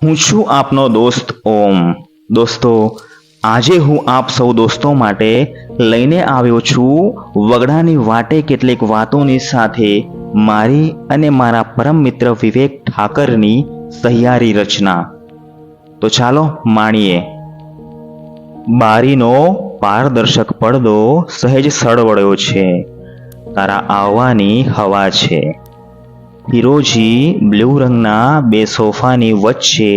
હું છું આપનો દોસ્ત ઓમ. દોસ્તો, આજે હું આપ સૌ દોસ્તો માટે લઈને આવ્યો છું વગડાની વાટે કેટલીક વાતોની સાથે મારી અને મારા પરમ મિત્ર વિવેક ઠાકરની સહિયારી રચના. તો ચાલો માણીએ. બારીનો પારદર્શક પડદો સહેજ સળવળ્યો છે. તારા આવવાની હવા છે. ફિરોજી બ્લુ રંગના બે સોફાની વચ્ચે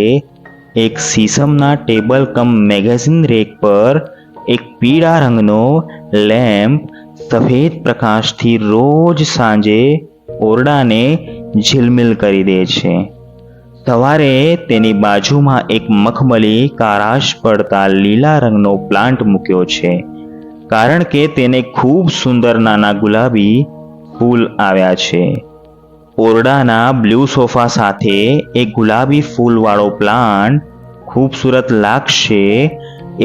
એક સીસમના ટેબલ કમ મેગેઝિન રેક પર એક પીળા રંગનો લેમ્પ સફેદ પ્રકાશથી રોજ સાંજે ઓરડાને ઝિલમિલ કરી દે છે. સવારે તેની બાજુમાં એક મખમલી કારાશ પડતા લીલા રંગનો પ્લાન્ટ મૂક્યો છે, કારણ કે તેને ખૂબ સુંદર નાના ગુલાબી ફૂલ આવ્યા છે. ઓરડાના બ્લુ સોફા સાથે એક ગુલાબી ફૂલવાળો પ્લાન્ટ ખૂબસૂરત લાગશે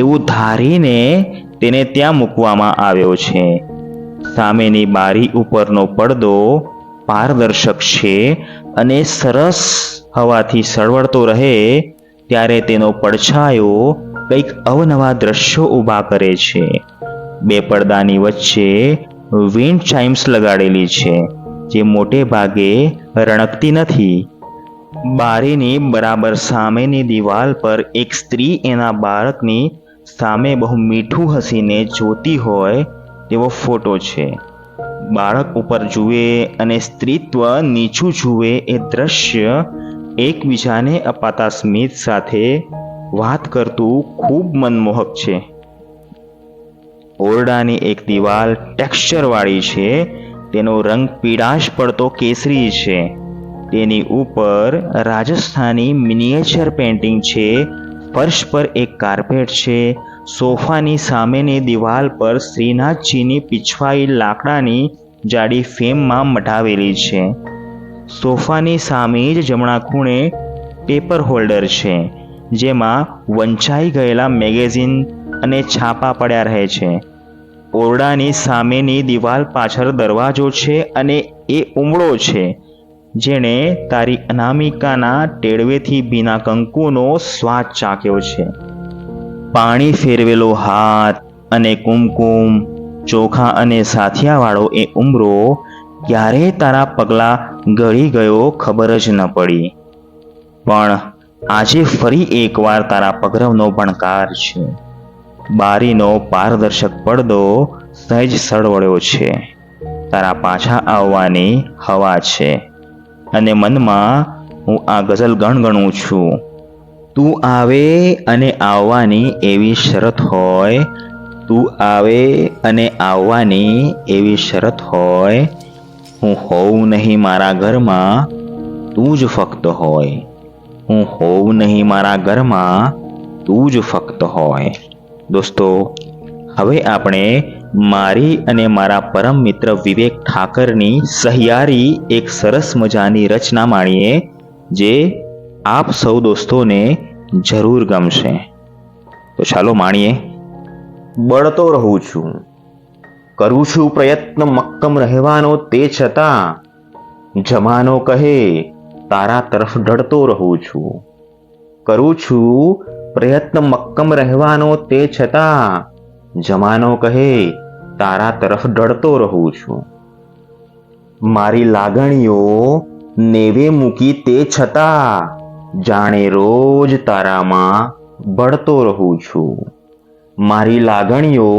એવું ધારીને તેને ત્યાં મૂકવામાં આવ્યો છે. સામેની બારી ઉપરનો પડદો પારદર્શક છે અને સરસ હવાથી સળવળતો રહે ત્યારે તેનો પડછાયો કંઈક અવનવા દ્રશ્યો ઊભા કરે છે. બે પડદાની વચ્ચે વિન્ડ ચાઇમ્સ લગાડેલી છે, જે મોટે ભાગે રણકતી નથી. બારીની બરાબર સામેની દિવાલ પર એક સ્ત્રી એના બાળકની સામે બહુ મીઠું હસીને જોતી હોય તેવો ફોટો છે. બાળક ઉપર જુએ અને સ્ત્રીત્વ નીચું જુએ એ દ્રશ્ય એકબીજાને અપાતા સ્મિત સાથે વાત કરતું ખૂબ મનમોહક છે. ઓરડાની એક દિવાલ ટેક્સચરવાળી છે. તેનો રંગ પીળાશ પડતો કેસરી છે. તેની ઉપર રાજસ્થાની મિનિએચર પેઇન્ટિંગ છે. ફર્શ પર એક કાર્પેટ છે. સોફાની સામેની દિવાલ પર શ્રીનાથજીની પીછવાઈ લાકડાની જાડી ફ્રેમમાં મઢાવેલી છે. સોફાની સામે જ જમણા ખૂણે પેપર હોલ્ડર છે, જેમાં વંચાઈ ગયેલા મેગેઝિન અને છાપા પડ્યા રહે છે. ઓરડાની સામેની દિવાલ પાછળ દરવાજો છે અને એ ઉમળો છે, જેણે તારી અનામિકાના ટેળવેથી ભીના કંકુનો સ્વાદ ચાખ્યો છે. પાણી ફેરવેલો હાથ અને કુમકુમ, ચોખા અને સાથિયાવાળો એ ઉમરો ક્યારે તારા પગલાં ગળી ગયો ખબર જ ન પડી. પણ આજે ફરી એકવાર તારા પગરવનો ભણકાર છે. બારીનો પારદર્શક પડદો સહેજ સળવળ્યો છે. તારા પાછા આવવાની હવા છે અને મનમાં હું આ ગઝલ ગણગણું છું. તું આવે અને આવવાની એવી શરત હોય, તું આવે અને આવવાની એવી શરત હોય, હું હોઉં નહીં મારા ઘરમાં, તું જ ફક્ત હોય, હું હોઉં નહીં મારા ઘરમાં, તું જ ફક્ત હોય. દોસ્તો, હવે આપણે મારી અને મારા પરમ મિત્ર વિવેક ઠાકરની સહિયારી એક સરસ મજાની રચના માણીએ, જે આપ સૌ દોસ્તોને જરૂર ગમશે. તો ચાલો માણીએ. બળતો રહું છું, કરું છું પ્રયત્ન મક્કમ રહેવાનો, તે છતાં જમાનો કહે તારા તરફ ઢળતો રહું છું. કરું છું પ્રયત્ન મક્કમ રહેવાનો, તે છતાં જમાનો કહે તારા તરફ ઢળતો રહું છું. મારી લાગણીઓ નેવે મૂકી તે છતાં જાણે રોજ તારામાં બળતો રહું છું. મારી લાગણીઓ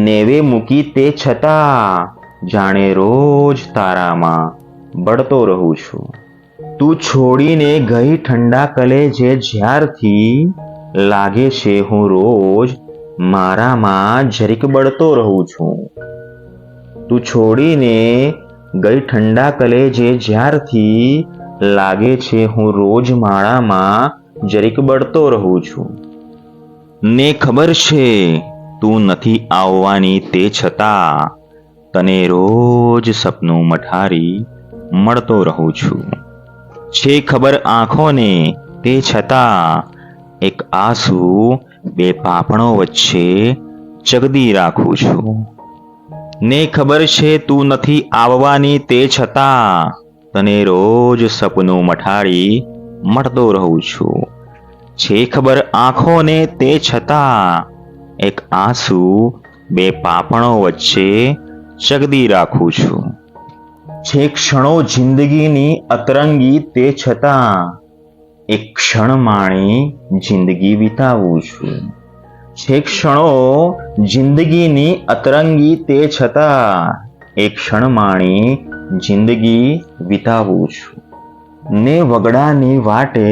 નેવે મૂકી તે છતાં જાણે રોજ તારામાં બળતો રહું છું. તું છોડીને ગઈ ઠંડા કલેજે જ્યારથી લાગે છે હું રોજ મારામાં જરીક બળતો રહું છું. તું છોડીને ગઈ ઠંડા કલેજે જ્યારથી લાગે છે હું રોજ માળામાં જરીક બળતો રહું છું. ને ખબર છે તું નથી આવવાની, તે છતાં તને રોજ સપનું મઠારી મળતો રહું છું. છે ખબર આંખોને, તે છતાં એક આંસુ બે પાપણો વચ્ચે ચગદી રાખું છું. ને ખબર છે તું નથી આવવાની, તે છતાં તને રોજ સપનું મઠારી મળતો રહું છું. છે ખબર આંખોને તે છતાં એક આંસુ બે પાપણો વચ્ચે ચગદી રાખું છું. છે ક્ષણો જિંદગીની અતરંગી તે છતાં એક ક્ષણ માણી જિંદગી વિતાવું છું. છે ક્ષણો જિંદગીની અતરંગી તે છતાં એક ક્ષણ માણી જિંદગી વિતાવું છું. ને વગડાની વાટે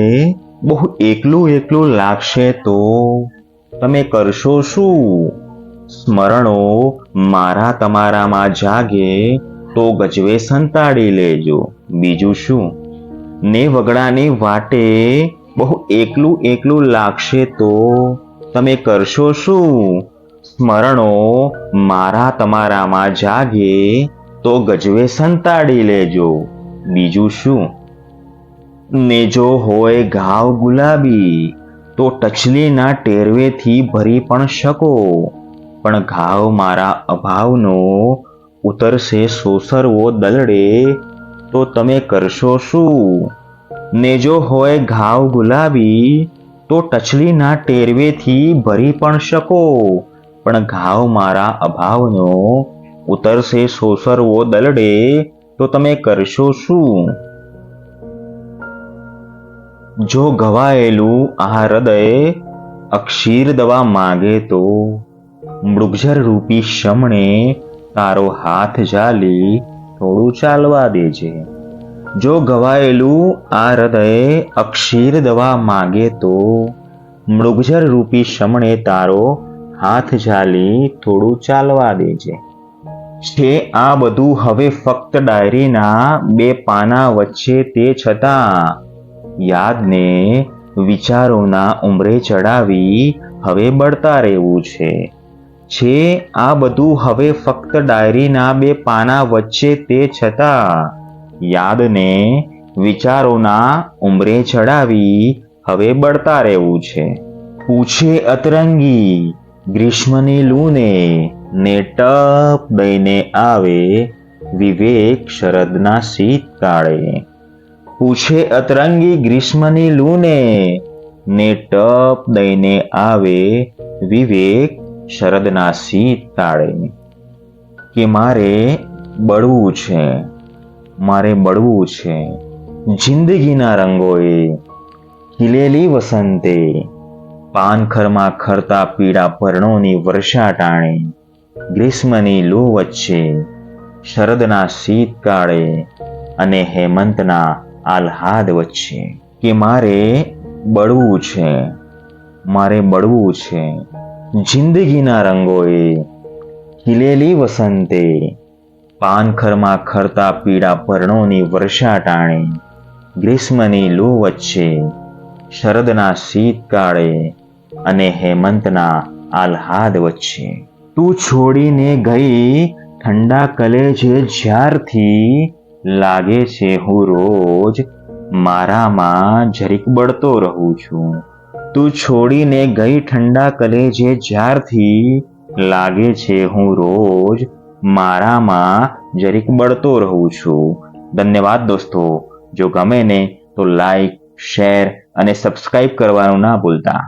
બહુ એકલું એકલું લાગશે તો તમે કરશો શું? સ્મરણો મારા તમારામાં જાગે તો ગજવે સંતાડી લેજો, બીજું શું? ને વગડાની વાટે બહુ એકલું એકલું લાગશે તો તમે કરશો શું? સ્મરણો મારા તમારામાં જાગે તો ગજવે સંતાડી લેજો, બીજું શું? ને જો હોય ઘાવ ગુલાબી તો ટચલીના ટેરવેથી ભરી પણ શકો, પણ ઘાવ મારા અભાવનો ઉતરશે સોસરવો દલડે તો તમે કરશો શું? ને જો હોય ઘાવ ગુલાબી તો ટચલીના ટેરવેથી ભરી પણ શકો, પણ ઘાવ મારા અભાવનો ઉતરશે સોસરવો દલડે તો તમે કરશો શું? જો ઘવાયેલું આ હૃદય અક્ષીર દવા માગે તો મૃગજર રૂપી શમણે તારો હાથ ઝાલી થોડું ચાલવા દેજે. જો ઘવાયેલું આ હૃદય અક્ષીર દવા માગે તો મૃગજર રૂપી શમણે તારો હાથ ઝાલી થોડું ચાલવા દેજે. છે આ બધું હવે ફક્ત ડાયરીના બે પાના વચ્ચે તે છતાં યાદને વિચારોના ઉંબરે ચડાવી હવે બળતા રહેવું છે. છે આ બધું હવે ફક્ત ડાયરીના બે પાના વચ્ચે તે છતાં યાદને વિચારોના ઉંબરે ચડાવી હવે બળતા રહેવું છે. પૂછે અતરંગી ગ્રીષ્મની લૂને ને ટપ દઈને આવે વિવેક શરદના શીતકાળે. પૂછે અતરંગી ગ્રીષ્મની લૂને ને ટપ દઈને આવે વિવેક શરદના શીતકાળે. કે મારે બળવું છે, મારે બળવું છે જિંદગીના રંગોએ. ખીલેલી વસંતે પાનખરમાં ખરતા પીળા પર્ણોની વર્ષા ટાણે, ગ્રીષ્મની લૂ વચ્ચે શરદના શીતકાળે અને હેમંતના આહ્લાદ વચ્ચે. કે મારે બળવું છે, મારે બળવું છે જિંદગીના રંગોએ. ખીલેલી વસંતે પાનખરમાં ખરતા પીળા પર્ણોની વર્ષા ટાણે, ગ્રીષ્મની લૂ વચ્ચે શરદના શીતકાળે અને હેમંતના આહ્લાદ વચ્ચે. તું છોડીને ગઈ ઠંડા કલેજે જ્યારથી લાગે છે હું રોજ મારામાં જરીક બળતો રહું છું. તું છોડીને ગઈ ઠંડા કલેજે જ્યારથી લાગે છે હું રોજ મારામાં જરીક બળતો રહું છું. ધન્યવાદ દોસ્તો. જો ગમે ને તો લાઈક, શેર અને સબસ્ક્રાઇબ કરવાનું ના ભૂલતા.